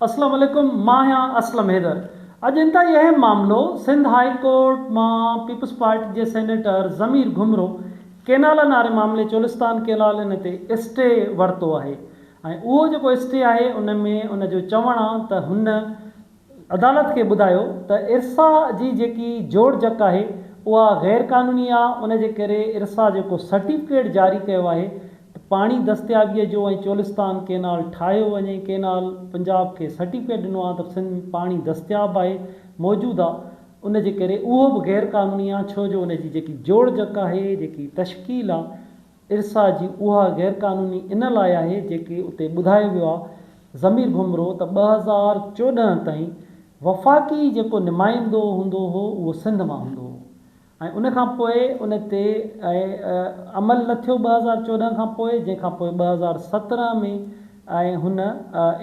अस्सलाम वालेकुम, मां आहियां असलम हैदर। अॼु इंता यह मामलो सिंध हाई कोर्ट मां पीपल्स पार्टी जे सेनेटर ज़मीर घुमरो केनाल नारे मामले चोलिस्तान केनाल इन ते स्टे वरितो आहे ऐं उहो जेको स्टे आहे उन में उन जो चवणु आहे त हुन अदालत खे ॿुधायो त इरसा जी जेकी जोड़ जक आहे उहा गैर क़ानूनी आहे। उन जे करे इरसा जेको सर्टिफिकेट जारी कयो आहे पाणी दस्तियाबीअ जो ऐं चोलिस्तान केनाल ठाहियो वञे, केनाल पंजाब खे सर्टिफिकेट ॾिनो आहे त सिंध में पाणी दस्तियाबु आहे, मौजूदु आहे। उन जे करे उहो बि गैर क़ानूनी आहे, छो जो उन जी जेकी जोड़ जक आहे, जेकी तश्कील आहे इरसा जी, उहा गैर क़ानूनी इन लाइ आहे जेके उते ॿुधायो वियो आहे ज़मीर घुमरो त 2014 ताईं वफ़ाक़ी जेको नुमाइंदो हूंदो हो उहो सिंध मां हूंदो हो ऐं उनखां पोइ उन ते अमल न थियो 2014 खां पोइ, जंहिंखां पोइ 2017 में ऐं हुन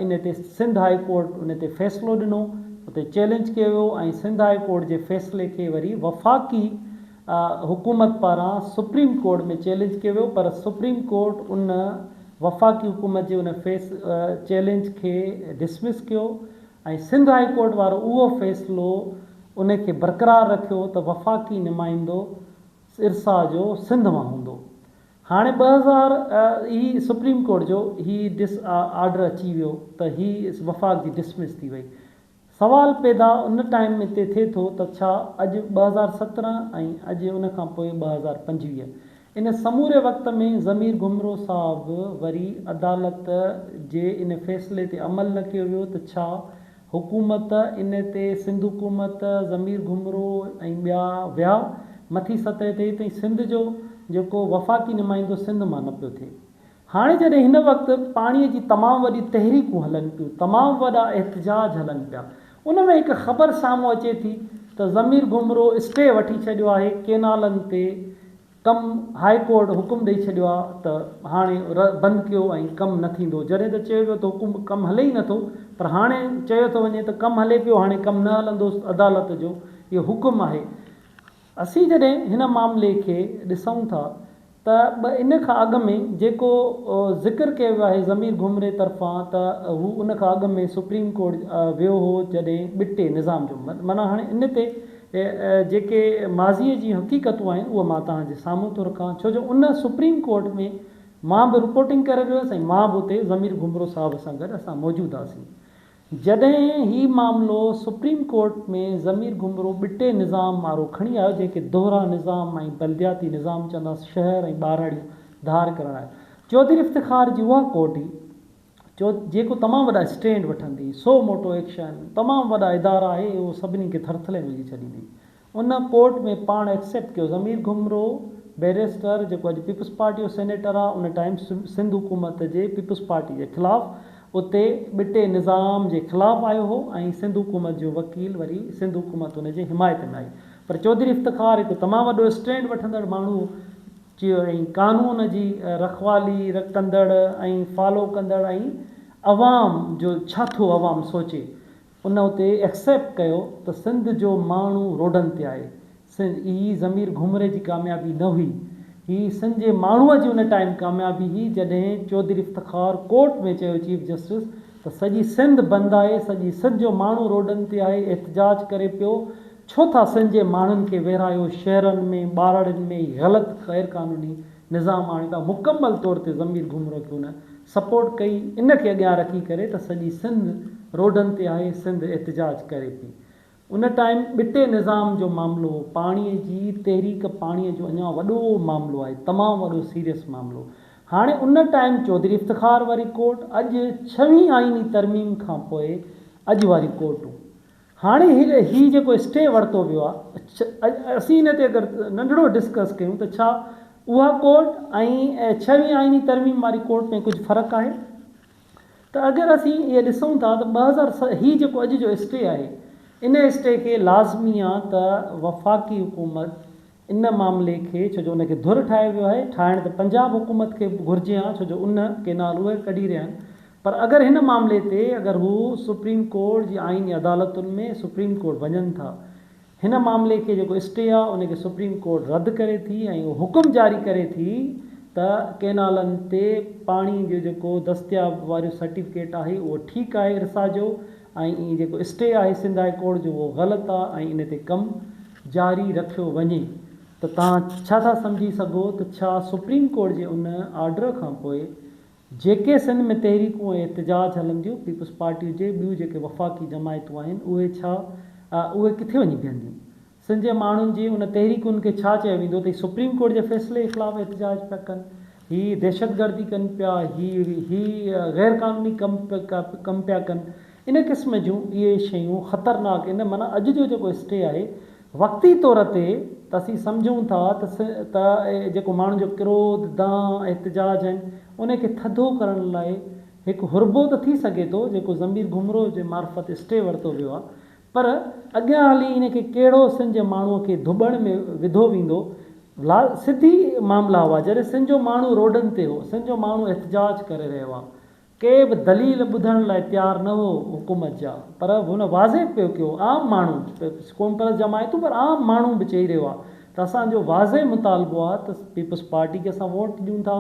इन ते सिंध हाई कोर्ट उन ते फ़ैसिलो ॾिनो, उते चैलेंज कयो वियो ऐं सिंध हाई कोर्ट जे फ़ैसिले खे वरी वफ़ाक़ी हुकूमत पारां सुप्रीम कोर्ट में चैलेंज कयो वियो, पर सुप्रीम कोर्ट उन वफ़ाक़ी हुकूमत जे उन चैलेंज खे डिसमिस कयो ऐं सिंध हाई कोर्ट वारो उहो फ़ैसिलो उन खे बरक़रार रखियो त वफ़ाक़ी नुमाइंदो इरसा जो सिंध मां हूंदो। हाणे 2000 ही सुप्रीम कोर्ट जो ही आर्डर अची वियो त ही वफ़ाक़ जी डिसमिस थी वई। सवाल पैदा उन टाइम में ते थिए थो त छा अॼु 2017 ऐं अॼु उन खां पोइ 2025 इन समूरे वक़्त में ज़मीर घुमरो साहब वरी अदालत जे इन फ़ैसिले ते अमल न कयो वियो त छा हुकूमत इन ते सिंध हुकूमत ज़मीर घुमरो ऐं ॿिया विया मथी सतह ते ताईं सिंध जो जेको वफ़ाक़ी नुमाइंदो सिंध मां न पियो थिए। हाणे जॾहिं हिन वक़्तु पाणीअ जी तमामु वॾी तहरीकूं हलनि पियूं, तमामु वॾा एहतजाज हलनि पिया, उन में हिकु ख़बर साम्हूं अचे थी त ज़मीर घुमरो स्टे वठी छॾियो आहे केनालनि ते कमु, हाई कोर्ट हुकुम ॾेई छॾियो आहे त हाणे बंदि कयो ऐं कमु न थींदो। जॾहिं त चयो वियो त हुकुम कमु हले ई नथो, पर हाणे चयो थो वञे त कमु हले पियो, हाणे कमु न हलंदो, अदालत जो इहो हुकुम आहे। असीं जॾहिं हिन मामले खे ॾिसूं था त इन खां अॻु में जेको ज़िक्र कयो वियो आहे ज़मीर घुमरे तरफ़ां त हू उन खां अॻु में सुप्रीम कोर्ट वियो हो जॾहिं ॿिटे निज़ाम जो माना हाणे इन ते जेके माज़ीअ जी हक़ीक़तूं आहिनि उहे मां तव्हांजे साम्हूं थो रखां, छो जो उन सुप्रीम कोर्ट में मां बि रिपोर्टिंग करे वियो हुअसि ऐं मां बि उते ज़मीर घुमरो साहिब सां गॾु असां मौजूदु हुआसीं। जॾहिं ही मामिलो सुप्रीम कोर्ट में ज़मीर घुमरो ॿिटे निज़ाम वारो खणी आयो, जंहिंखे दोहरा निज़ाम ऐं बल्दियाती निज़ाम चवंदासीं, शहर ऐं ॿारड़ियूं धार करणु आयो, चौधरी इफ़्तिख़ार जी उहा कोर्ट ई जेको तमामु वॾा स्टैंड वठंदी, सो मोटो एक्शन, तमामु वॾा इदारा आहे, उहो सभिनी खे थरथले विझी छॾींदी। उन कोर्ट में पाण एक्सेप्ट कयो ज़मीर घुमरो बैरिस्टर जेको अॼु पीपल्स पार्टी जो सेनेटर आहे, उन टाइम सिंध हुकूमत जे पीपल्स पार्टी जे ख़िलाफ़ु उते ॿिटे निज़ाम जे ख़िलाफ़ु आयो हो ऐं सिंध हुकूमत जो वकील वरी सिंध हुकूमत उन जे हिमायत में आई। पर चौधरी इफ़्तिख़ार हिकु तमामु वॾो स्टैंड वठंदड़ माण्हू चयो ऐं कानून जी रखवाली कंदड़ ऐं फॉलो कंदड़ ऐं अवाम जो छा थो अवाम सोचे, उन उते एक्सेप्ट कयो त सिंध जो माण्हू रोडनि ते आहे। ही ज़मीर घुमरे जी कामयाबी न हुई, ही सिंध जे माण्हूअ जी उन टाइम कामयाबी हुई जॾहिं चौधरी इफ़्तिख़ार कोर्ट में चयो चीफ जस्टिस त सॼी सिंध बंदि आहे, सॼी सिंध जो माण्हू रोडनि ते आहे, एहतजाज करे पियो, छो था सिंध जे माण्हुनि खे वेरायो शहरनि में ॿारड़ियुनि में ग़लति गैर क़ानूनी निज़ाम आणे था। मुकमल तौर ते ज़मीर घुमरो खे उन सपोर्ट कई, इन खे अॻियां रखी करे त सॼी सिंध रोडनि ते आहे, सिंध एहतजाज करे पई। उन टाइम ॿिटे निज़ाम जो मामिलो, पाणीअ जी तहरीक, पाणीअ जो अञा वॾो मामिलो आहे, तमामु वॾो सीरियस मामिलो। हाणे उन टाइम चौधरी इफ़्तिख़ार वारी कोर्ट, अॼु 6वीं आईनी तरमीम खां पोइ अॼु वारी कोर्टूं, हाणे ही जेको स्टे वरितो वियो आहे, असीं इन ते अगरि नंढिड़ो डिस्कस कयूं त छा उहा कोर्ट ऐं 6वीं आईनी तरमीम वारी कोर्ट में कुझु फ़र्क़ु आहे? त अगरि असीं इहे ॾिसूं था त 2007 ही जेको अॼु जो स्टे आहे, इन स्टे खे लाज़मी आहे त वफ़ाक़ी हुकूमत इन मामले खे, छो जो उनखे धुर ठाहियो वियो आहे, ठाहिण त पंजाब हुकूमत खे घुरिजे हा, छो जो उन केनाल उहे कढी रहिया आहिनि, पर अगरि हिन मामले ते अगरि हू सुप्रीम कोर्ट जी आईनी अदालतुनि में सुप्रीम कोर्ट वञनि था, हिन मामले खे जेको स्टे आहे उनखे सुप्रीम कोर्ट रद्द करे थी ऐं उहो हुकुम जारी करे थी त केनालनि ते पाणी जो जेको दस्तियाब वारो सर्टिफिकेट आहे उहो ठीकु आहे इरसा जो, ऐं जेको स्टे आहे सिंध हाई कोर्ट जो उहो ग़लति आहे, ऐं इन ते कमु जारी रखियो वञे। त तव्हां छा था सम्झी सघो त छा सुप्रीम कोर्ट जे उन ऑर्डर खां पोइ जेके सिंध में तहरीकूं ऐं एहतजाज हलंदियूं पीपल्स पार्टी जे ॿियूं जेके वफ़ाक़ी जमायतूं आहिनि उहे किथे वञी बीहंदियूं? सिंध जे माण्हुनि जी उन तहरीकुनि खे छा चयो वेंदो त सुप्रीम कोर्ट जे फ़ैसिले जे ख़िलाफ़ु एहतजाज पिया कनि, हीअ दहशतगर्दी कनि पिया, हीअ गैर क़ानूनी कमु पिया कनि, इन क़िस्म जूं इहे शयूं ख़तरनाक। इन माना अॼु जो जेको स्टे आहे वक़्ती तौर ते त असीं सम्झूं था त जेको माण्हुनि जो क्रोध दांह एहतजाज आहिनि उनखे थधो करण लाइ हिकु हुरबो त थी सघे थो जेको ज़मीर घुमरो जे मार्फत स्टे वरितो वियो आहे, पर अॻियां हली इनखे कहिड़ो सिंध जे माण्हूअ खे धुॿण में विधो वेंदो। सिधी मामला हुआ जॾहिं सिंध जो माण्हू रोडनि ते हो, सिंध जो माण्हू एहतजाज करे रहियो आहे, के बि दलील ॿुधण लाइ तयारु न हो हुकूमत जा, पर हुन वाज़े पियो कयो आम माण्हू कोन पर जमायतूं पर आम माण्हू बि चई रहियो आहे त असांजो वाज़े मुतालबो आहे त पीपल्स पार्टी खे असां वोट ॾियूं था।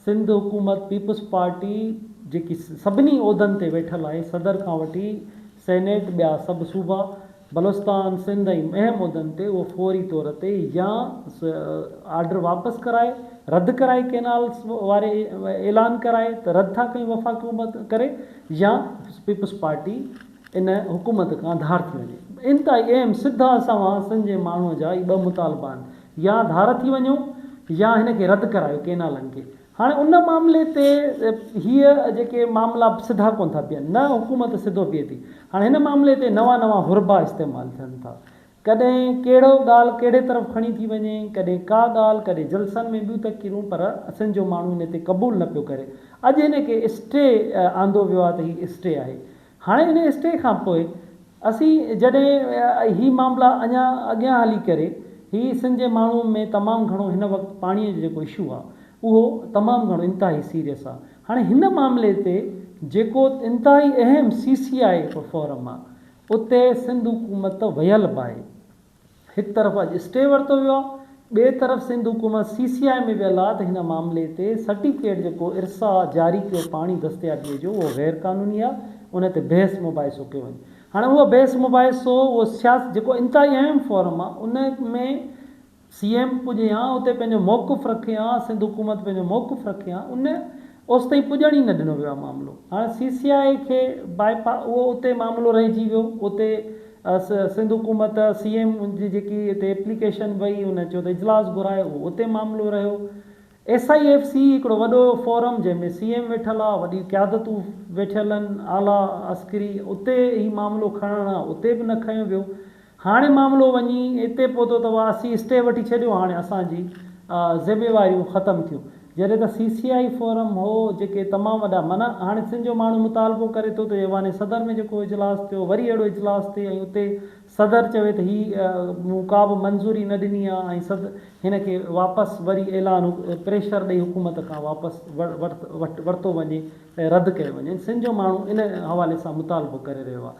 सिंध हुकूमत पीपल्स पार्टी जेकी सभिनी उहिदनि ते वेठल आहे, सदर खां वठी सेनेट ॿिया सभु सूबा बलोचिस्तान सिंध ऐं अहम उहिदनि ते, उहो फौरी तौर ते या आर्डर वापसि कराए रद्द कराए केनाल्स वारे ऐलान कराए त रद्द था कयूं वफ़ाक़ी हुकूमत करे, या पीपल्स पार्टी इन हुकूमत खां धार थी वञे। इंतिहाई अहम सिधा सवां सिंध जे माण्हूअ जा ई ॿ मुतालबा आहिनि, या धार थी वञो या हिन खे रद्द करायो केनालनि खे। हाणे उन मामले ते हीअ जेके मामला सिधा कोन था बीहनि, न हुकूमत सिधो बीहे थी, हाणे हिन मामले ते नवां नवां हुरबा इस्तेमालु थियनि था, कॾहिं कहिड़ो ॻाल्हि कहिड़े तरफ़ खणी थी वञे, कॾहिं का ॻाल्हि कॾहिं जलसनि में ॿियूं तकीरूं, पर सिंध जो माण्हू हिन ते क़बूल न पियो करे। अॼु हिन खे स्टे आंदो वियो आहे त हीअ स्टे आहे। हाणे हिन स्टे खां पोइ असीं जॾहिं हीअ मामला अञा अॻियां हली करे हीअ सिंध जे माण्हू में तमामु घणो हिन वक़्तु पाणीअ जो जेको इशू आहे उहो तमामु घणो इंतिहाई सीरियस आहे। हाणे हिन मामले ते जेको इंतिहाई अहम CCI फोरम आहे उते सिंध हुकूमत वियल बि आहे। हिकु तरफ़ अॼु स्टे वरितो वियो आहे, ॿिए तरफ़ सिंध हुकूमत CCI में वियल आहे त हिन मामले ते सर्टिफिकेट जेको इरसा जारी कयो पाणी दस्तियाबीअ जो उहो गैर क़ानूनी आहे, उन ते बहस मुबाहिसो कयो वञे। हाणे उहो बहस मुबाहिसो उहो जेको इंतिहाई अहम फोरम आहे उन में CM पुॼे हा, उते पंहिंजो मौक़ुफ़ रखे हा, सिंध हुकूमत पंहिंजो मौक़ुफ़ रखे हा, उन ओसि ताईं पुॼण ई न ॾिनो वियो आहे मामिलो। हाणे CCI खे उहो उते मामिलो रहिजी वियो, उते सिंध हुकूमत CM जी जेकी हिते एप्लीकेशन वई उन चयो त इजलास घुराए, उहो उते मामिलो रहियो। SIFC हिकिड़ो वॾो फोरम जंहिंमें CM वेठल आहे, वॾी क़यादतूं वेठल आहिनि आला अस्करी, उते ही मामिलो खणणु आहे, उते बि न खयो वियो। हाणे मामिलो वञी हिते पहुतो अथव, असीं स्टे वठी छॾियो, हाणे असांजी ज़िमेवारियूं ख़तमु थियूं। जॾहिं त CCI फोरम हो जेके तमामु वॾा, माना हाणे सिंध जो माण्हू मुतालबो करे थो त ऐवान सदर में जेको इजलास थियो वरी अहिड़ो इजलास थिए ऐं उते सदर चवे त मूं का बि मंज़ूरी न ॾिनी आहे ऐं हिन खे वापसि वरी ऐलान प्रेशर ॾेई हुकूमत खां वापसि वरितो वञे ऐं रद्द कयो वञे। सिंध जो माण्हू इन हवाले सां मुतालबो करे रहियो आहे।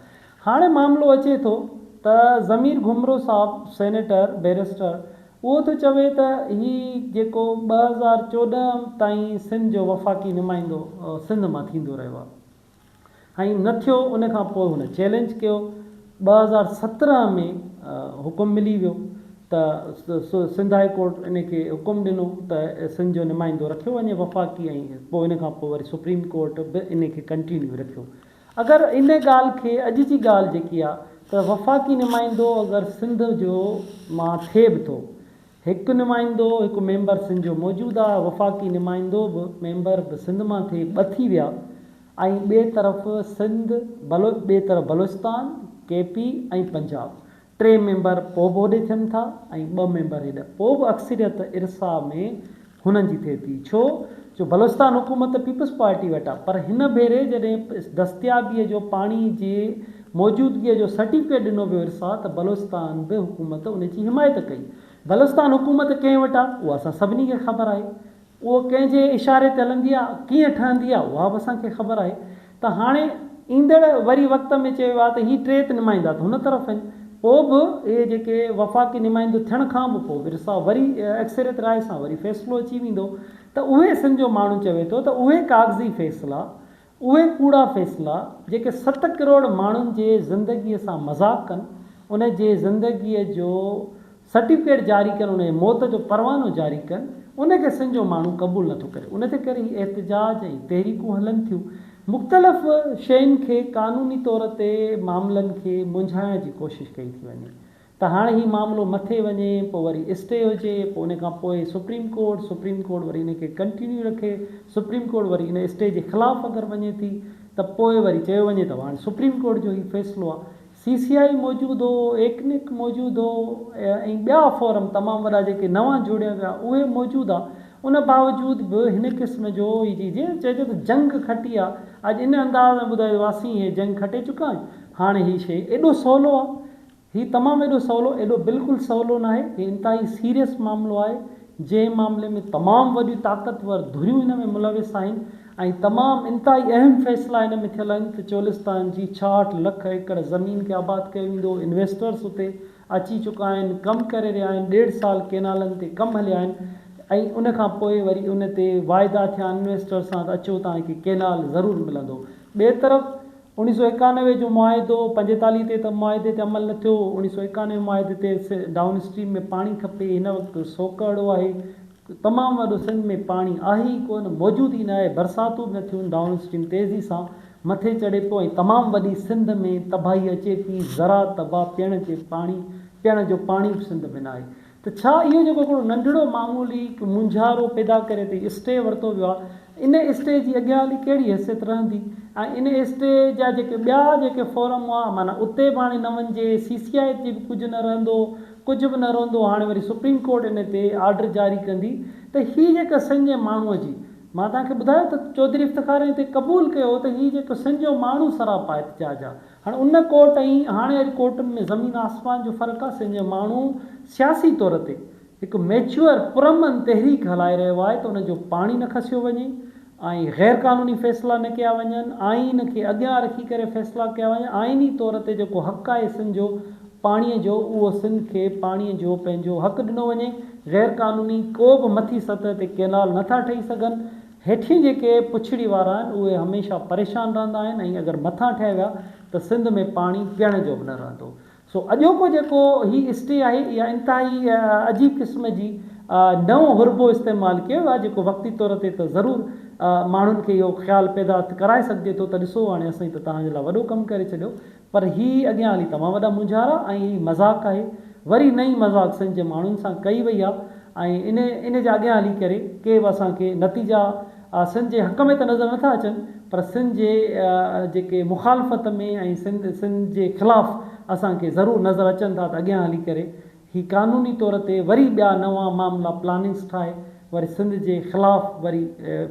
हाणे मामिलो अचे थो त ज़मीर घुमरो साहब सेनेटर बैरिस्टर उहो थो चवे त हीअ जेको 2014 ताईं सिंध जो वफ़ाक़ी नुमाइंदो सिंध मां थींदो रहियो आहे ऐं न थियो। उन खां पोइ हुन चैलेंज कयो, 2017 में हुकुम मिली वियो त सिंध हाई कोर्ट इन खे हुकुम ॾिनो त सिंध जो नुमाइंदो रखियो वञे वफ़ाक़ी, ऐं पोइ इन खां पोइ वरी सुप्रीम कोर्ट बि इन खे कंटिन्यू रखियो। अगरि इन ॻाल्हि खे अॼु जी ॻाल्हि जेकी आहे त वफ़ाक़ी नुमाइंदो अगरि सिंध जो मां थिए बि थो, हिकु नुमाइंदो हिकु मेंबर सिंध जो मौजूदु आहे, वफ़ाक़ी नुमाइंदो बि मेंबर बि सिंध मां थिए, 2 थी विया, ऐं ॿिए तरफ़ सिंध ॿिए तरफ़ बलोचिस्तान KP ऐं पंजाब 3 मेंबर पोइ बि होॾे थियनि था ऐं 2 मेंबर हेॾा, पोइ बि अक्सरियत इरसा में हुननि जी थिए थी। छो बलोचिस्तान हुकूमत पीपल्स पार्टी वटि आहे, पर हिन भेरे जॾहिं दस्तियाबीअ जो पाणी जे मौजूदगीअ जो सर्टिफिकेट ॾिनो वियो इरसा त बलोचिस्तान बि हुकूमत उन जी हिमायत कई। बलोचिस्तान हुकूमत कंहिं वटि आहे उहा असां सभिनी खे ख़बर आहे, उहो कंहिंजे इशारे ते हलंदी आहे, कीअं ठहंदी आहे उहा बि असांखे ख़बर आहे। त हाणे ईंदड़ वरी वक़्त में चयो आहे त हीअ 3 नुमाइंदा त हुन तरफ़ आहिनि, पोइ बि इहे जेके वफ़ाक़ी नुमाइंदो थियण खां बि पोइ इरसा वरी अक्सरियत राय सां वरी फ़ैसिलो अची वेंदो त उहे सिंध जो माण्हू चवे थो त उहे कागज़ी फ़ैसिला, उहे कूड़ा फ़ैसिला जेके 7 करोड़ माण्हुनि जे ज़िंदगीअ सां मज़ाक़ कनि, उन जे ज़िंदगीअ जो सर्टिफिकेट जारी कनि, उन जे मौत जो परवानो जारी कनि, उनखे सिंध जो माण्हू क़बूल नथो करे। उन ते करे एहतजाज ऐं तहरीकूं हलनि थियूं। मुख़्तलिफ़ शयुनि खे क़ानूनी तौर ते मामलनि खे मुंझाइण जी कोशिशि कई थी वञे त हाणे ही मामिलो मथे वञे, पोइ वरी स्टे हुजे, पोइ उन खां पोइ सुप्रीम कोर्ट वरी इनखे कंटिन्यू रखे, सुप्रीम कोर्ट वरी इन स्टे जे ख़िलाफ़ु अगरि वञे थी त पोइ वरी चयो वञे त हाणे सुप्रीम कोर्ट जो ई फ़ैसिलो आहे। CCI मौजूदु हो, एकनिक मौजूदु हो ऐं ॿिया फोरम तमामु वॾा जेके नवां जोड़िया विया उहे मौजूदु आहे। उन बावजूद बि हिन क़िस्म जो जीअं चइजे त जंग खटी आहे, अॼु इन अंदाज़ में ॿुधायो असीं हे जंग खटे चुका आहियूं। हाणे हीउ शइ एॾो सवलो आहे, हीउ तमामु एॾो सवलो, एॾो बिल्कुलु सवलो न आहे। हीउ इंतिहाई सीरियस मामिलो आहे जंहिं मामले में तमामु वॾियूं ताक़तवर धुरियूं हिन में मुलविस आहिनि ऐं तमामु इंतिहाई अहम फ़ैसिला हिन में थियल आहिनि त चोलिस्तान जी 66 लख एकड़ ज़मीन खे आबाद कयो वेंदो। इन्वेस्टर्स उते अची चुका आहिनि, कमु करे रहिया आहिनि, 1.5 साल केनालनि ते कमु हलिया आहिनि ऐं उन खां पोइ वरी उन ते वाइदा थिया इन्वेस्टर्स सां त अचो तव्हांखे केनाल ज़रूरु मिलंदो। ॿिए तरफ़ 1991 जो मुआइदो, 45 ते त मुआइदे ते अमल न थियो। 1991 मुआइदे ते डाउन स्ट्रीम में पाणी खपे, हिन वक़्तु सोकड़ो आहे, तमामु वॾो सिंध में पाणी आहे ई कोन, मौजूदु ई न आहे, बरसातूं बि न थियूं, डाउन स्ट्रीम तेज़ी सां मथे चढ़े पियो ऐं तमामु वॾी सिंध में तबाही अचे थी, ज़राअत तबाह, पीअण जो पाणी बि सिंध में न आहे। त छा इहो जेको हिकिड़ो नंढिड़ो मामूली मुंझारो पैदा करे थी स्टे वरितो वियो आहे, इन स्टे जी अॻियां हली कहिड़ी हैसियत रहंदी ऐं इन स्टे जा जेके ॿिया जेके फोरम हुआ माना उते बि हाणे न वञिजे, CCI ते बि कुझु न रहंदो, कुझु बि न रहंदो। हाणे वरी सुप्रीम कोर्ट इन ते ऑर्डर जारी कंदी त हीअ जेका सिंध जे माण्हूअ जी, मां तव्हांखे ॿुधायो त चौधरी इफ़्तिख़ार हिते क़बूल कयो त हीअ जेको सिंध जो माण्हू सरापा एहतजाज आहे। हाणे उन कोर्ट ऐं हाणे वारी कोर्टुनि में ज़मीन आसमान जो फ़र्क़ु आहे। सिंध जो माण्हू सियासी तौर ते हिकु मैच्योर पुरमन तहरीक हलाए रहियो आहे त उनजो पाणी न खसियो वञे ऐं ग़ैर क़ानूनी फ़ैसिला न कया वञनि, आइन खे अॻियां रखी करे फ़ैसिला कया वञनि। आइनी तौर ते जेको हक़ु आहे सिंध जो पाणीअ जो, उहो सिंध खे पाणीअ जो पंहिंजो हक़ु ॾिनो वञे। ग़ैर क़ानूनी को बि मथी सतह ते केनाल नथा ठही सघनि। हेठी जेके पुछड़ी वारा आहिनि उहे हमेशह परेशान रहंदा आहिनि ऐं अगरि मथां ठहिया विया त सिंध में पाणी पीअण जो बि न रहंदो। सो अॼोको जेको हीउ स्टे आहे इहा इंतिहाई अजीब क़िस्म जी नओं हुरबो इस्तेमालु कयो आहे जेको वक़्ती तौर ते त ज़रूरु माण्हुनि खे इहो ख़्यालु पैदा कराए सघिजे थो त ॾिसो हाणे असां त तव्हांजे लाइ वॾो कमु करे छॾियो, पर हीअ अॻियां हली तमामु वॾा मुंझारा ऐं हीअ मज़ाक़ आहे। वरी नई मज़ाक़ सिंध जे माण्हुनि सां कई वई आहे ऐं इन जे अॻियां हली करे के बि असांखे नतीजा सिंध जे हक़ में त नज़र नथा अचनि, पर सिंध जे जेके मुखालफ़त में ऐं सिंध जे ख़िलाफ़ु असांखे ज़रूरु नज़र अचनि था त अॻियां हली करे ही क़ानूनी तौर ते वरी ॿिया नवां मामला प्लानिंग्स ठाहे वरी सिंध जे ख़िलाफ़ु वरी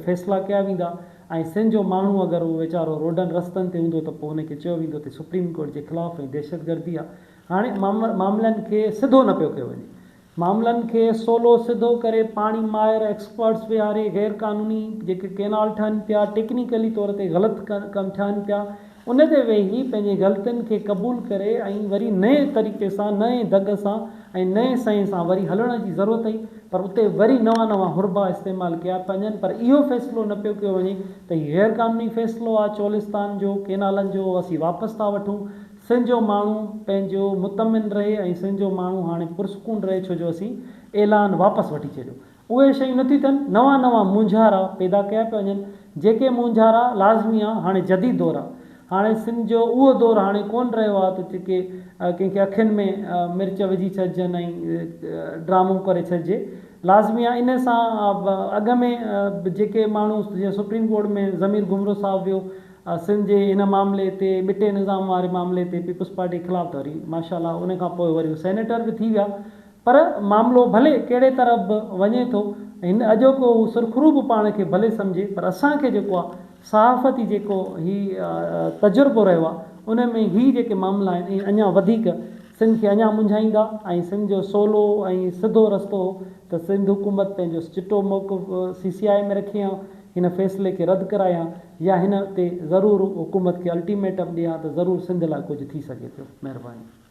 फ़ैसिला कया वेंदा ऐं सिंध जो माण्हू अगरि उहो वीचारो रोडनि रस्तनि ते हूंदो त पोइ हुनखे चयो वेंदो त सुप्रीम कोर्ट जे ख़िलाफ़ु ऐं दहशतगर्दी आहे। हाणे मामलनि खे सिधो न पियो कयो वञे, मामलनि खे सोलो सिधो करे पाणी माहिर एक्सपर्ट्स विहारे ग़ैर क़ानूनी जेके केनाल ठहनि पिया, टेक्निकली तौर ते ग़लति कमु थियनि पिया, उन ते वेही पंहिंजे ग़लतियुनि खे क़बूल करे ऐं वरी नए तरीक़े सां, नए दग सां ऐं नए सही सां वरी हलण जी ज़रूरत हुई। पर उते वरी नवां हुरबा इस्तेमालु कया पिया वञनि, पर इहो फ़ैसिलो न पियो कयो वञे त हीउ ग़ैर क़ानूनी फ़ैसिलो आहे चोलिस्तान जो, केनालनि जो, असीं वापसि था वठूं। सिंध जो माण्हू पंहिंजो मुतमिन रहे ऐं सिंध जो माण्हू हाणे पुरसकून रहे, छो जो असीं ऐलान वापसि वठी छॾियो। उहे शयूं नथियूं थियनि, नवां मुंझारा पैदा कया पिया वञनि, जेके मुंझारा लाज़मी आहे हाणे जदीद दौरु आहे। हाणे सिंध जो उहो दौरु हाणे कोन रहियो आहे त जेके कंहिंखे अखियुनि में मिर्च विझी छॾिजनि ऐं ड्रामो करे छॾिजे। लाज़मी आहे इन सां अॻ में जेके माण्हू जीअं सुप्रीम कोर्ट में ज़मीर घुमरो साहिबु वियो सिंध जे हिन मामले ते, बिटे निज़ाम वारे मामले ते पीपल्स पार्टी ख़िलाफ़ु, त वरी माशाल्लाह उन खां पोइ वरी सेनेटर बि थी विया। पर मामिलो भले कहिड़े तरफ़ बि वञे थो, हिन अॼोको सुरखरू बि पाण खे भले सम्झे, पर असांखे जेको आहे सहाफ़ती जेको हीउ तजुर्बो रहियो आहे उन में हीअ जेके मामला आहिनि अञा वधीक सिंध खे अञा मुंझाईंदा ऐं सिंध जो सोलो ऐं सिधो रस्तो त सिंध हुकूमत पंहिंजो चिटो मौक़िफ़ CCI में रखे हा, हिन फ़ैसिले खे रद्द करायां या हिन ते ज़रूरु हुकूमत खे अल्टीमेटम ॾियां त ज़रूरु सिंध लाइ कुझु थी सघे पियो। महिरबानी।